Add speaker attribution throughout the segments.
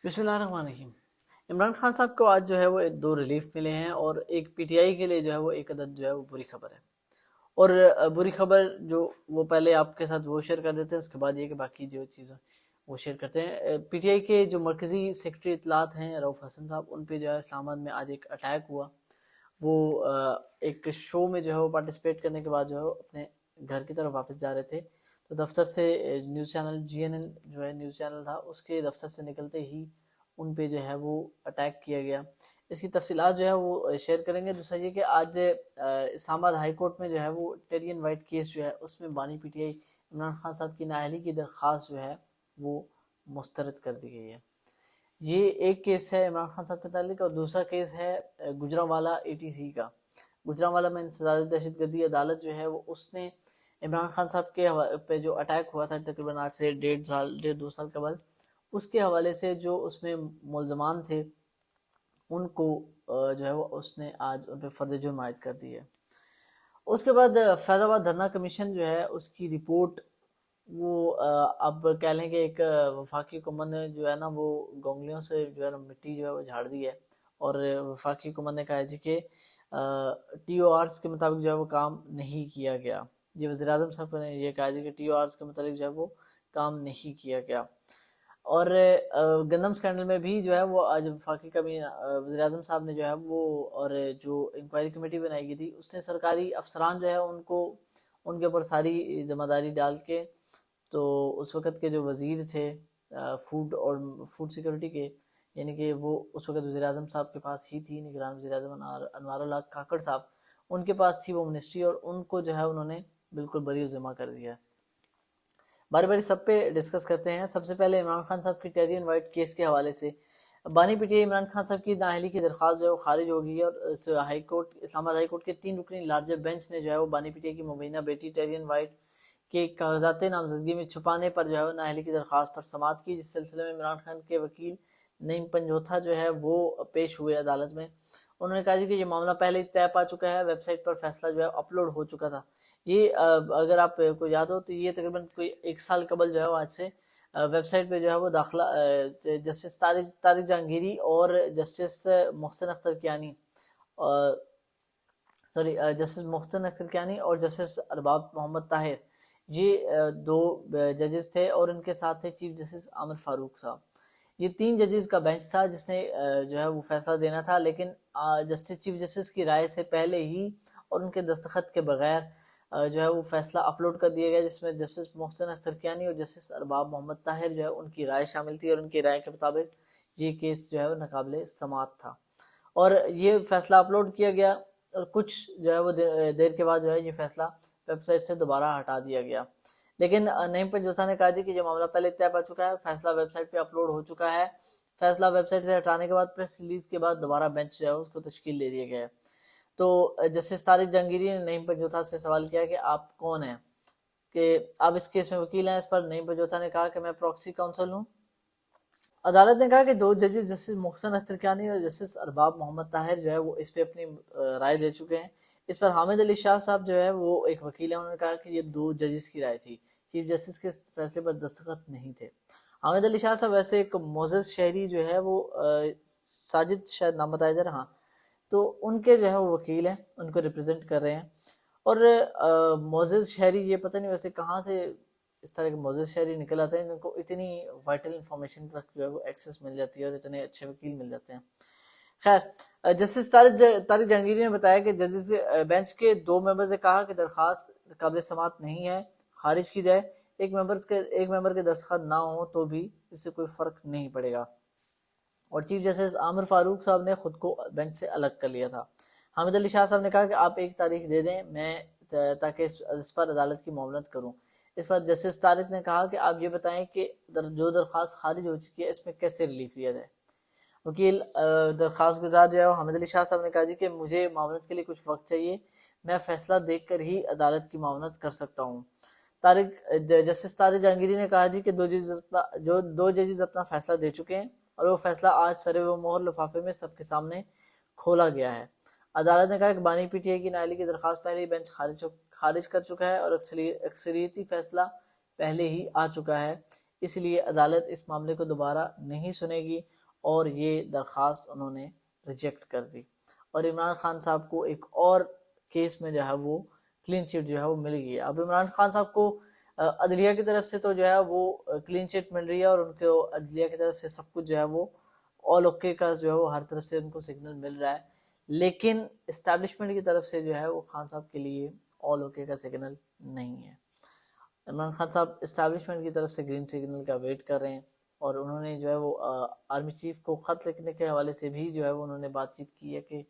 Speaker 1: بسم اللہ الرحمن الرحیم۔ عمران خان صاحب کو آج جو ہے وہ دو ریلیف ملے ہیں، اور ایک پی ٹی آئی کے لیے جو ہے وہ ایک عدد جو ہے وہ بری خبر ہے۔ اور بری خبر جو وہ پہلے آپ کے ساتھ وہ شیئر کر دیتے ہیں، اس کے بعد یہ کہ باقی جو چیزیں وہ شیئر کرتے ہیں۔ پی ٹی آئی کے جو مرکزی سیکرٹری اطلاعات ہیں رؤف حسن صاحب، ان پہ جو ہے اسلام آباد میں آج ایک اٹیک ہوا۔ وہ ایک شو میں جو ہے وہ پارٹیسپیٹ کرنے کے بعد جو ہے وہ اپنے گھر کی طرف واپس جا رہے تھے، تو دفتر سے نیوز چینل GNN جو ہے نیوز چینل تھا، اس کے دفتر سے نکلتے ہی ان پہ جو ہے وہ اٹیک کیا گیا۔ اس کی تفصیلات جو ہے وہ شیئر کریں گے۔ دوسرا یہ کہ آج اسلام آباد ہائی کورٹ میں جو ہے وہ ٹیرین وائٹ کیس جو ہے اس میں بانی P T I Imran Khan صاحب کی نااہلی کی درخواست جو ہے وہ مسترد کر دی گئی ہے۔ یہ ایک کیس ہے عمران خان صاحب کے تعلق، اور دوسرا کیس ہے گجرانوالہ ATC کا۔ گجرانوالہ میں انسداد دہشت گردی عدالت جو ہے وہ اس نے عمران خان صاحب کے پہ جو اٹیک ہوا تھا تقریباً آج سے ڈیڑھ دو سال قبل، اس کے حوالے سے جو اس میں ملزمان تھے ان کو جو ہے وہ اس نے آج ان پہ فرد جرم عائد کر دی ہے۔ اس کے بعد فیض آباد دھرنا کمیشن جو ہے اس کی رپورٹ وہ اب کہہ لیں کہ ایک وفاقی حکومت نے جو ہے نا وہ گونگلیوں سے جو ہے نا مٹی جو ہے وہ جھاڑ دی ہے، اور وفاقی حکومت نے کہا ہے جی کہ TORs کے مطابق جو ہے وہ کام نہیں کیا گیا۔ یہ وزیر اعظم صاحب نے یہ کہا جی کہ TORs کے مطابق جو ہے وہ کام نہیں کیا گیا۔ اور گندم سکینڈل میں بھی جو ہے وہ آج وفاقی وزیر اعظم صاحب نے جو ہے وہ اور جو انکوائری کمیٹی بنائی گئی تھی اس نے سرکاری افسران جو ہے ان کے اوپر ساری ذمہ داری ڈال کے، تو اس وقت کے جو وزیر تھے فوڈ اور فوڈ سیکورٹی کے، یعنی کہ وہ اس وقت وزیر اعظم صاحب کے پاس ہی تھی، نگران وزیر اعظم انوار اللہ کاکڑ صاحب، ان کے پاس تھی وہ منسٹری، اور ان کو جو ہے انہوں نے بالکل بری ذمہ کر دیا۔ باری باری سب پہ ڈسکس کرتے ہیں۔ سب سے پہلے عمران خان صاحب کی ٹیرین وائٹ کیس کے حوالے سے بانی P T I Imran Khan صاحب کی نااہلی کی درخواست جو ہے وہ خارج ہو گئی ہے، اور ہائی کورٹ اسلام آباد ہائی کورٹ کے 3 رکنی لارجر بینچ نے جو ہے وہ بانی پی ٹی آئی کی مبینہ بیٹی ٹیرین وائٹ کے کاغذات نامزدگی میں چھپانے پر جو ہے وہ نااہلی کی درخواست پر سماعت کی، جس سلسلے میں عمران خان کے وکیل نعیم پنجوتھا جو ہے وہ پیش ہوئے عدالت میں۔ انہوں نے کہا جی کہ یہ معاملہ پہلے ہی طے پا چکا ہے، ویب سائٹ پر فیصلہ جو ہے اپلوڈ ہو چکا تھا۔ یہ اگر آپ کو یاد ہو تو یہ تقریباً کوئی 1 سال قبل جو ہے وہ آج سے ویب سائٹ پہ جو ہے وہ داخلہ جسٹس طارق جہانگیری اور جسٹس محسن اختر کیانی اور جسٹس ارباب محمد طاہر، یہ 2 ججز تھے، اور ان کے ساتھ تھے چیف جسٹس عامر فاروق صاحب۔ یہ 3 ججز کا بینچ تھا جس نے جو ہے وہ فیصلہ دینا تھا، لیکن چیف جسٹس کی رائے سے پہلے ہی اور ان کے دستخط کے بغیر جو ہے وہ فیصلہ اپلوڈ کر دیا گیا، جس میں جسٹس محسن اختر کیانی اور جسٹس ارباب محمد طاہر جو ہے ان کی رائے شامل تھی، اور ان کی رائے کے مطابق یہ کیس جو ہے وہ ناقابل سماعت تھا، اور یہ فیصلہ اپلوڈ کیا گیا، اور کچھ جو ہے وہ دیر کے بعد جو ہے یہ فیصلہ ویب سائٹ سے دوبارہ ہٹا دیا گیا۔ لیکن نعیم پنجوتھا نے کہا جی کہ یہ معاملہ پہلے طے پا چکا ہے، فیصلہ ویب سائٹ پہ اپلوڈ ہو چکا ہے، فیصلہ ویب سائٹ سے ہٹانے کے بعد پریس ریلیز کے بعد دوبارہ بینچ جو ہے اس کو تشکیل دے دیا گیا ہے۔ تو جسٹس طارق جہانگیری نے نعیم پنجوتھا سے سوال کیا کہ آپ کون ہیں، کہ آپ اس کیس میں وکیل ہیں؟ اس پر نعیم پنجوتھا نے کہا کہ میں پراکسی کاؤنسل ہوں۔ عدالت نے کہا کہ 2 ججز جسٹس محسن اختر کیانی اور جسٹس ارباب محمد طاہر جو ہے وہ اس پہ اپنی رائے دے چکے ہیں۔ اس پر حامد علی شاہ صاحب جو ہے وہ ایک وکیل ہیں، انہوں نے کہا کہ یہ 2 ججز کی رائے تھی، چیف جسٹس کے فیصلے پر دستخط نہیں تھے۔ حامد علی شاہ صاحب ویسے ایک معزز شہری جو ہے وہ ساجد شاید نام بتایا جا رہا، تو ان کے جو ہے وہ وکیل ہیں، ان کو ریپرزینٹ کر رہے ہیں۔ اور معزز شہری یہ پتہ نہیں ویسے کہاں سے اس طرح کے معزز شہری نکل آتے ہیں جن کو اتنی وائٹل انفارمیشن تک جو ہے وہ ایکسیس مل جاتی ہے اور اتنے اچھے وکیل مل جاتے ہیں۔ خیر، جسٹس طارق جہانگیری نے بتایا کہ ججز بینچ کے 2 ممبرز نے کہا کہ درخواست قابل سماعت نہیں ہے، خارج کی جائے۔ ایک ممبر کے دستخط نہ ہوں تو بھی اس سے کوئی فرق نہیں پڑے گا، اور چیف جسٹس عامر فاروق صاحب نے خود کو بینچ سے الگ کر لیا تھا۔ حامد علی شاہ صاحب نے کہا کہ آپ ایک تاریخ دے دیں میں تاکہ اس پر عدالت کی معاملت کروں۔ اس پر جسٹس طارق نے کہا کہ آپ یہ بتائیں کہ جو درخواست خارج ہو چکی ہے اس میں کیسے ریلیف دیا جائے۔ وکیل درخواست گزار جو ہے حامد علی شاہ صاحب نے کہا جی کہ مجھے معاونت کے لیے کچھ وقت چاہیے، میں فیصلہ دیکھ کر ہی عدالت کی معاونت کر سکتا ہوں۔ جسٹس طارق جہانگیری نے کہا جی کہ 2 ججز اپنا فیصلہ دے چکے ہیں، اور وہ فیصلہ آج سرے و مہر لفافے میں سب کے سامنے کھولا گیا ہے۔ عدالت نے کہا کہ بانی پی ٹی آئی کی نااہلی کی درخواست پہلے ہی بینچ خارج کر چکا ہے، اور اکثریتی فیصلہ پہلے ہی آ چکا ہے، اس لیے عدالت اس معاملے کو دوبارہ نہیں سنے گی اور یہ درخواست انہوں نے ریجیکٹ کر دی، اور عمران خان صاحب کو ایک اور کیس میں جو ہے وہ کلین چٹ جو ہے وہ مل گئی ہے۔ اب عمران خان صاحب کو عدلیہ کی طرف سے تو جو ہے وہ کلین چٹ مل رہی ہے، اور ان کو عدلیہ کی طرف سے سب کچھ جو ہے وہ آل اوکے کا جو ہے وہ ہر طرف سے ان کو سگنل مل رہا ہے، لیکن اسٹیبلشمنٹ کی طرف سے جو ہے وہ خان صاحب کے لیے آل اوکے کا سگنل نہیں ہے۔ عمران خان صاحب اسٹیبلشمنٹ کی طرف سے گرین سگنل کا ویٹ کر رہے ہیں، اور انہوں نے جو ہے وہ آرمی چیف کو خط لکھنے کے حوالے سے بھی جو ہے وہ انہوں نے بات چیت کی ہے کہ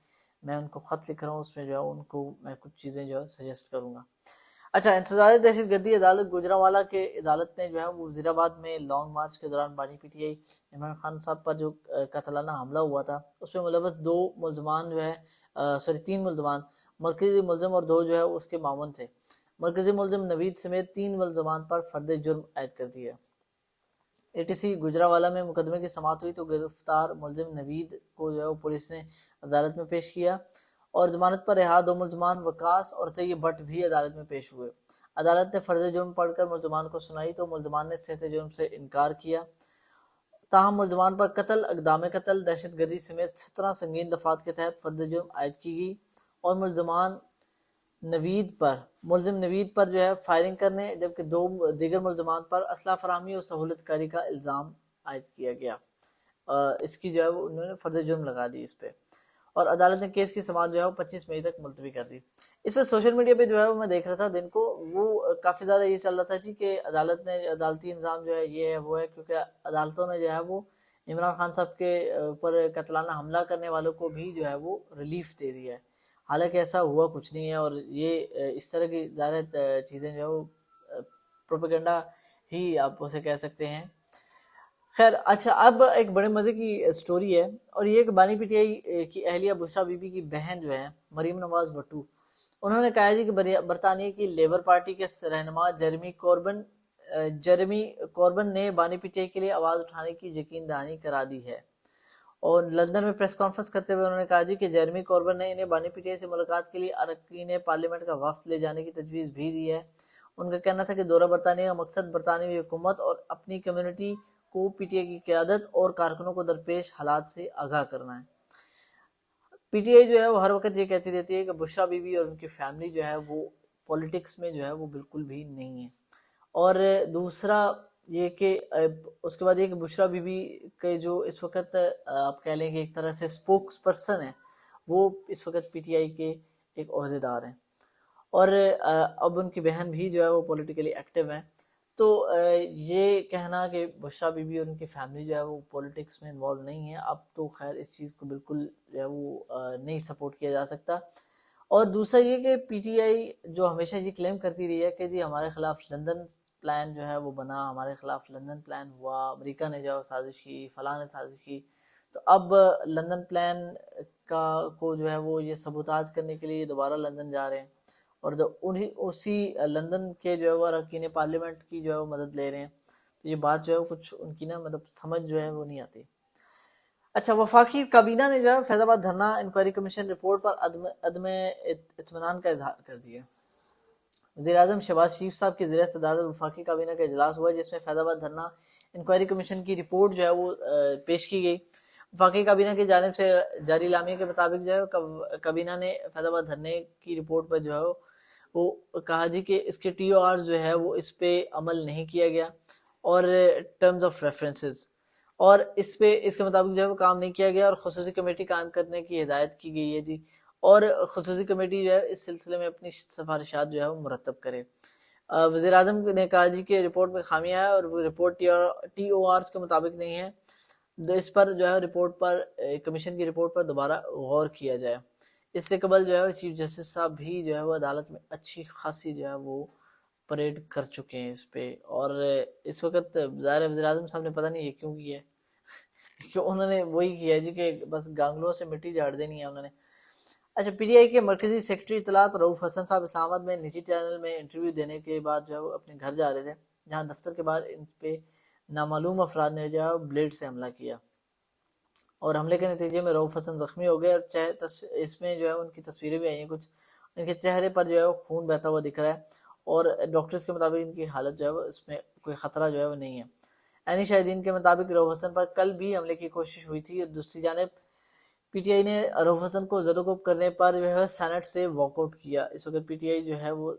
Speaker 1: میں ان کو خط لکھ رہا ہوں، اس میں جو ہے ان کو میں کچھ چیزیں جو ہے سجیسٹ کروں گا۔ اچھا، انسداد دہشت گردی عدالت گوجرانوالہ کے عدالت نے جو ہے وہ وزیر آباد میں لانگ مارچ کے دوران بانی P T I Imran Khan صاحب پر جو قاتلانہ حملہ ہوا تھا اس میں ملوث تین ملزمان، مرکزی ملزم اور 2 جو ہے اس کے معاون تھے۔ مرکزی ملزم نوید سمیت 3 ملزمان پر فرد جرم عائد کر دی ہے۔ اے ٹی سی گوجرانوالہ میں مقدمے کی سماعت ہوئی تو گرفتار ملزم نوید کو جو ہے وہ پولیس نے عدالت میں پیش کیا، اور ضمانت پر رہا 2 ملزمان وکاس اور طیب بٹ بھی عدالت میں پیش ہوئے۔ عدالت نے فرض جرم پڑھ کر ملزمان کو سنائی تو ملزمان نے صحت جرم سے انکار کیا، تاہم ملزمان پر قتل، اقدام قتل، دہشت گردی سمیت 17 سنگین دفعات کے تحت فرض جرم عائد کی گئی، اور ملزم نوید پر جو ہے فائرنگ کرنے، جبکہ 2 دیگر ملزمان پر اسلحہ فراہمی اور سہولت کاری کا الزام عائد کیا گیا۔ اس کی جو ہے انہوں نے فرض جرم لگا دی اس پہ، اور عدالت نے کیس کی سماعت جو ہے 25 مئی تک ملتوی کر دی۔ اس پہ سوشل میڈیا پہ جو ہے میں دیکھ رہا تھا دن کو، وہ کافی زیادہ یہ چل رہا تھا جی کہ عدالت نے عدالتی نظام جو ہے یہ ہے وہ ہے، کیونکہ عدالتوں نے جو ہے وہ عمران خان صاحب کے اوپر قاتلانہ حملہ کرنے والوں کو بھی جو ہے وہ ریلیف دے دیا ہے، حالانکہ ایسا ہوا کچھ نہیں ہے، اور یہ اس طرح کی ظاہر چیزیں جو ہے وہ پروپیگنڈا ہی آپ اسے کہہ سکتے ہیں۔ خیر، اچھا، اب ایک بڑے مزے کی سٹوری ہے، اور یہ کہ بانی پی ٹی آئی کی اہلیہ بشرا بی بی کی بہن جو ہے مریم نواز بٹو، انہوں نے کہا جی کہ برطانیہ کی لیبر پارٹی کے رہنما جیرمی کوربن نے بانی پی ٹی آئی کے لیے آواز اٹھانے کی یقین دہانی کرا دی ہے، اور لندن میں پریس کانفرنس کرتے ہوئے انہوں نے کہا جی کہ جیرمی کوربن نے انہیں بانی پی ٹی آئی سے ملاقات کے لیے اراکین پارلیمنٹ کا وفد لے جانے کی تجویز بھی دی ہے۔ ان کا کہنا تھا کہ دورہ برطانیہ کا مقصد برطانوی حکومت اور اپنی کمیونٹی کو پی ٹی آئی کی قیادت اور کارکنوں کو درپیش حالات سے آگاہ کرنا ہے۔ پی ٹی آئی جو ہے وہ ہر وقت یہ کہتی رہتی ہے کہ بشرا بی بی اور ان کی فیملی جو ہے وہ پولیٹکس میں جو ہے وہ بالکل بھی نہیں ہے، اور دوسرا یہ کہ اس کے بعد یہ کہ بشرا بی بی کے جو اس وقت آپ کہہ لیں کہ ایک طرح سے سپوکس پرسن ہے، وہ اس وقت پی ٹی آئی کے ایک عہدیدار ہیں، اور اب ان کی بہن بھی جو ہے وہ پولیٹیکلی ایکٹیو ہیں، تو یہ کہنا کہ بشرا بی بی اور ان کی فیملی جو ہے وہ پولیٹکس میں انوالو نہیں ہے، اب تو خیر اس چیز کو بالکل جو ہے وہ نہیں سپورٹ کیا جا سکتا۔ اور دوسرا یہ کہ پی ٹی آئی جو ہمیشہ یہ کلیم کرتی رہی ہے کہ جی ہمارے خلاف لندن پلان جو ہے وہ بنا، ہمارے خلاف لندن پلان ہوا، امریکہ نے جو ہے سازش کی، فلاں نے سازش کی، تو اب لندن پلان کو جو ہے وہ یہ سبوتاج کرنے کے لیے دوبارہ لندن جا رہے ہیں، اور اسی لندن کے جو ہے وہ اراکین پارلیمنٹ کی جو ہے وہ مدد لے رہے ہیں، تو یہ بات جو ہے کچھ ان کی نا مطلب سمجھ جو ہے وہ نہیں آتی۔ اچھا، وفاقی کابینہ نے جو ہے فیض آباد دھرنا انکوائری کمیشن رپورٹ پر عدم اطمینان کا اظہار کر دیا۔ وزیر اعظم شہباز شریف صاحب کی زیر صدارت وفاقی کابینہ کا اجلاس ہوا، جس میں فیض آباد دھرنا انکوائری کمیشن کی رپورٹ جو ہے وہ پیش کی گئی۔ وفاقی کابینہ کی جانب سے جاری اعلامیہ کے مطابق جو ہے کابینہ نے فیض آباد دھرنے کی رپورٹ پر جو ہے وہ کہا جی کہ اس کے ٹی او آر جو ہے وہ اس پہ عمل نہیں کیا گیا، اور ٹرمز آف ریفرنسز، اور اس کے مطابق جو ہے وہ کام نہیں کیا گیا، اور خصوصی کمیٹی قائم کرنے کی ہدایت کی گئی ہے جی، اور خصوصی کمیٹی جو ہے اس سلسلے میں اپنی سفارشات جو ہے وہ مرتب کرے۔ وزیر اعظم نے کہا جی کہ رپورٹ میں خامیاں ہیں، اور وہ رپورٹ ٹی او آرز کے مطابق نہیں ہے، اس پر جو ہے رپورٹ پر کمیشن کی رپورٹ پر دوبارہ غور کیا جائے۔ اس سے قبل جو ہے چیف جسٹس صاحب بھی جو ہے وہ عدالت میں اچھی خاصی جو ہے وہ پریڈ کر چکے ہیں اس پہ، اور اس وقت ظاہر وزیر اعظم صاحب نے پتہ نہیں یہ کیوں کیا ہے، کہ انہوں نے وہی کیا جی کہ بس گانگلوں سے مٹی جھاڑ دینی ہے انہوں نے۔ اچھا، پی ٹی آئی کے مرکزی سیکرٹری اطلاعات رؤف حسن صاحب اسلام آباد میں نجی چینل میں انٹرویو دینے کے بعد جو ہے وہ اپنے گھر جا رہے تھے، جہاں دفتر کے باہر ان پہ نامعلوم افراد نے جو ہے بلیڈ سے حملہ کیا، اور حملے کے نتیجے میں رؤف حسن زخمی ہو گئے، اور اس میں جو ہے ان کی تصویریں بھی آئی ہیں، کچھ ان کے چہرے پر جو ہے خون بہتا ہوا دکھ رہا ہے، اور ڈاکٹرز کے مطابق ان کی حالت جو ہے وہ اس میں کوئی خطرہ جو ہے وہ نہیں ہے۔ عینی شاہدین کے مطابق رؤف حسن پر کل بھی حملے کی کوشش ہوئی تھی. دوسری جانب پی ٹی آئی نے رؤف حسن کو زد و کوب کرنے پر جو ہے سینٹ سے واک آؤٹ کیا. اس وقت پی ٹی آئی جو ہے وہ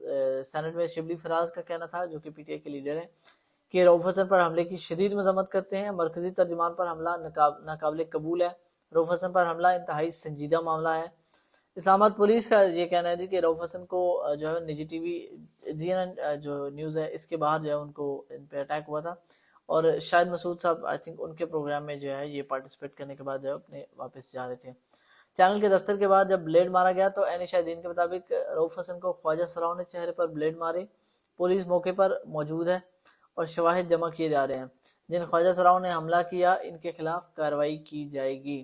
Speaker 1: سینٹ میں شبلی فراز کا کہنا تھا جو کہ پی ٹی آئی کے لیڈر ہیں کہ رؤف حسن پر حملے کی شدید مذمت کرتے ہیں. مرکزی ترجمان پر حملہ ناقابل قبول ہے. رؤف حسن پر حملہ انتہائی سنجیدہ معاملہ ہے. اسلام آباد پولیس کا یہ کہنا ہے جی کہ رؤف حسن کو جو ہے نجی ٹی وی جی این این جو نیوز ہے اس کے باہر جو ہے ان کو ان پہ اٹیک ہوا تھا اور شاہد مسعود صاحب آئی تھنک ان کے پروگرام میں جو ہے یہ پارٹیسپیٹ کرنے کے بعد جو ہے اپنے واپس جا رہے تھے. چینل کے دفتر کے بعد جب بلیڈ مارا گیا تو عینی شاہدین کے مطابق رؤف حسن کو خواجہ سراؤں نے چہرے پر بلیڈ مارے. پولیس موقع پر موجود ہے اور شواہد جمع کیے جا رہے ہیں. جن خواجہ سراؤں نے حملہ کیا ان کے خلاف کارروائی کی جائے گی.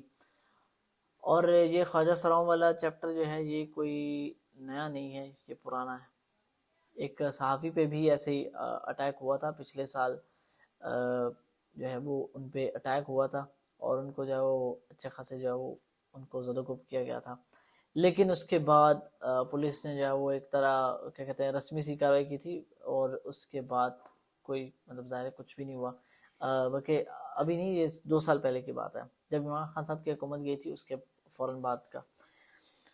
Speaker 1: اور یہ خواجہ سراؤں والا چیپٹر جو ہے یہ کوئی نیا نہیں ہے، یہ پرانا ہے. ایک صحافی پہ بھی ایسے ہی اٹیک ہوا تھا پچھلے سال، جو ہے وہ ان پہ اٹیک ہوا تھا اور ان کو جو ہے وہ اچھے خاصے جو ہے وہ ان کو زد و کوب کیا گیا تھا. لیکن اس کے بعد پولیس نے جو ہے وہ ایک طرح کیا کہتے ہیں رسمی سی کارروائی کی تھی اور اس کے بعد کوئی مطلب ظاہر کچھ بھی نہیں ہوا. بلکہ ابھی نہیں، یہ 2 سال پہلے کی بات ہے جب عمران خان صاحب کی حکومت گئی تھی، اس کے فوراً بعد کا.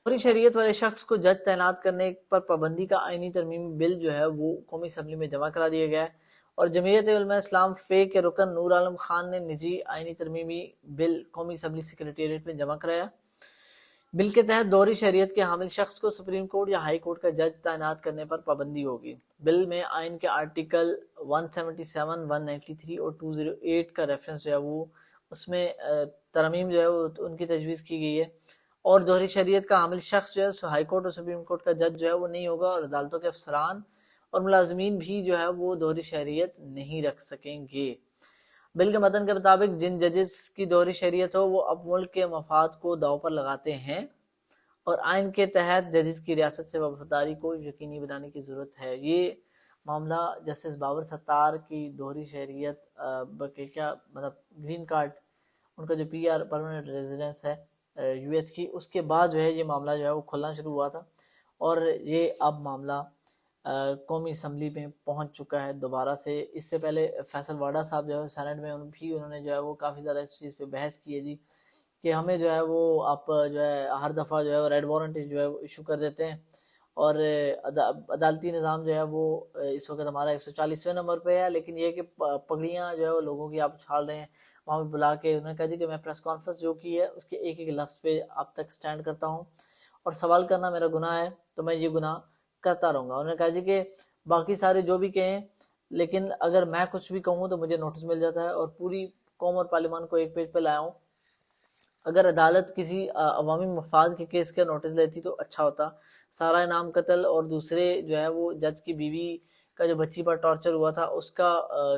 Speaker 1: پوری شریعت والے شخص کو جج تعینات کرنے پر پابندی کا آئینی ترمیمی بل جو ہے وہ قومی اسمبلی میں جمع کرا دیا گیا ہے اور جمعیت علماء اسلام فے کے رکن نور عالم خان نے نجی آئینی ترمیمی بل قومی اسمبلی سیکریٹریٹ میں جمع کرایا. بل کے تحت دوہری شہریت کے حامل شخص کو سپریم کورٹ یا ہائی کورٹ کا جج تعینات کرنے پر پابندی ہوگی. بل میں آئین کے آرٹیکل 177, 193 اور 208 کا ریفرنس جو ہے وہ اس میں ترمیم جو ہے وہ ان کی تجویز کی گئی ہے. اور دوہری شہریت کا حامل شخص جو ہے ہائی کورٹ اور سپریم کورٹ کا جج جو ہے وہ نہیں ہوگا اور عدالتوں کے افسران اور ملازمین بھی جو ہے وہ دوہری شہریت نہیں رکھ سکیں گے. بل کے متن کے مطابق جن ججز کی دوہری شہریت ہو وہ اب ملک کے مفاد کو داؤ پر لگاتے ہیں اور آئین کے تحت ججز کی ریاست سے وفاداری کو یقینی بنانے کی ضرورت ہے. یہ معاملہ جسٹس بابر ستار کی دوہری شہریت کیا مطلب گرین کارڈ ان کا جو پی آر پرماننٹ ریزیڈنس ہے یو ایس کی، اس کے بعد جو ہے یہ معاملہ جو ہے وہ کھلنا شروع ہوا تھا اور یہ اب معاملہ قومی اسمبلی میں پہنچ چکا ہے دوبارہ سے. اس سے پہلے فیصل واڈا صاحب جو ہے سینٹ میں انہوں نے جو ہے وہ کافی زیادہ اس چیز پہ بحث کی ہے جی کہ ہمیں جو ہے وہ آپ جو ہے ہر دفعہ جو ہے ریڈ وارنٹ جو ہے وہ ایشو کر دیتے ہیں اور عدالتی نظام جو ہے وہ اس وقت ہمارا 140ویں نمبر پہ ہے، لیکن یہ کہ پگڑیاں جو ہے وہ لوگوں کی آپ اچھال رہے ہیں. وہاں پہ بلا کے انہوں نے کہا جی کہ میں پریس کانفرنس جو کی ہے اس کے ایک ایک لفظ پہ اب تک سٹینڈ کرتا ہوں اور سوال کرنا میرا گناہ ہے تو میں یہ گناہ کرتا رہوں گا. انہوں نے کہا جی کہ باقی سارے جو بھی کہیں لیکن اگر میں کچھ بھی کہوں تو مجھے نوٹس مل جاتا ہے اور پوری قوم اور پارلیمان کو ایک پیج پہ لایا ہوں. اگر عدالت کسی عوامی مفاد کے کیس کا نوٹس لیتی تو اچھا ہوتا. سارا انعام قتل اور دوسرے جو ہے وہ جج کی بیوی کا جو بچی پر ٹارچر ہوا تھا اس کا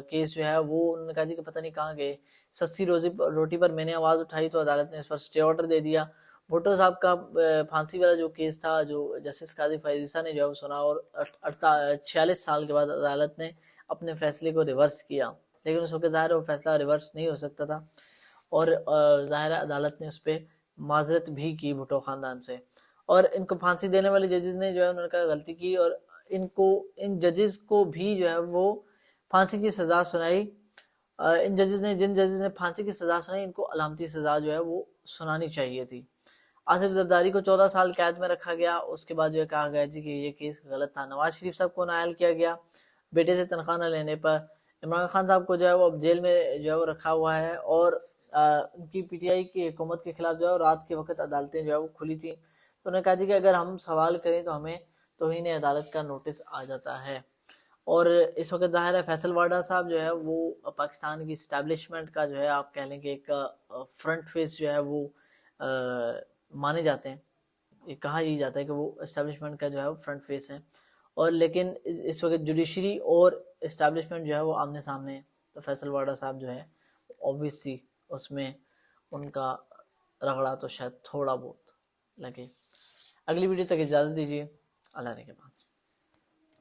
Speaker 1: کیس جو ہے وہ انہوں نے کہا جی کہ پتہ نہیں کہاں گئے. سستی روٹی پر میں نے آواز اٹھائی تو عدالت نے اس پر سٹے آرڈر دے دیا. بھٹو صاحب کا پھانسی والا جو کیس تھا جو جسٹس قاضی فائز عیسیٰ نے جو ہے سنا اور 46 سال کے بعد عدالت نے اپنے فیصلے کو ریورس کیا، لیکن اس وقت ظاہر وہ فیصلہ ریورس نہیں ہو سکتا تھا اور ظاہر عدالت نے اس پہ معذرت بھی کی بھٹو خاندان سے. اور ان کو پھانسی دینے والے ججز نے جو ہے انہوں نے کہا غلطی کی اور ان ججز کو بھی جو ہے وہ پھانسی کی سزا سنائی. جن ججز نے پھانسی کی سزا سنائی ان کو علامتی سزا جو ہے وہ سنانی چاہیے تھی. آصف زرداری کو 14 سال قید میں رکھا گیا. اس کے بعد جو ہے کہا گیا جی کہ یہ کیس غلط تھا. نواز شریف صاحب کو نائل کیا گیا بیٹے سے تنخواہ نہ لینے پر. عمران خان صاحب کو جو ہے وہ اب جیل میں جو ہے وہ رکھا ہوا ہے اور ان کی پی ٹی آئی کی حکومت کے خلاف جو ہے رات کے وقت عدالتیں جو ہے وہ کھلی تھیں تو انہوں نے کہا جی کہ اگر ہم سوال کریں تو ہمیں توہین عدالت کا نوٹس آ جاتا ہے. اور اس وقت ظاہر ہے فیصل واڈا صاحب جو ہے وہ پاکستان کی اسٹیبلشمنٹ کا جو ہے آپ کہہ لیں کہ ایک فرنٹ فیس جو ہے وہ مانے جاتے ہیں. یہ کہا ہی جاتا ہے کہ وہ اسٹیبلشمنٹ کا جو ہے وہ فرنٹ فیس ہے اور لیکن اس وقت جوڈیشری اور اسٹیبلشمنٹ جو ہے وہ آمنے سامنے ہے. تو فیصل واڈا صاحب جو ہے اوبویسلی اس میں ان کا رگڑا تو شاید تھوڑا بہت لگے. اگلی ویڈیو تک اجازت دیجیے. اللہ نے کے بعد.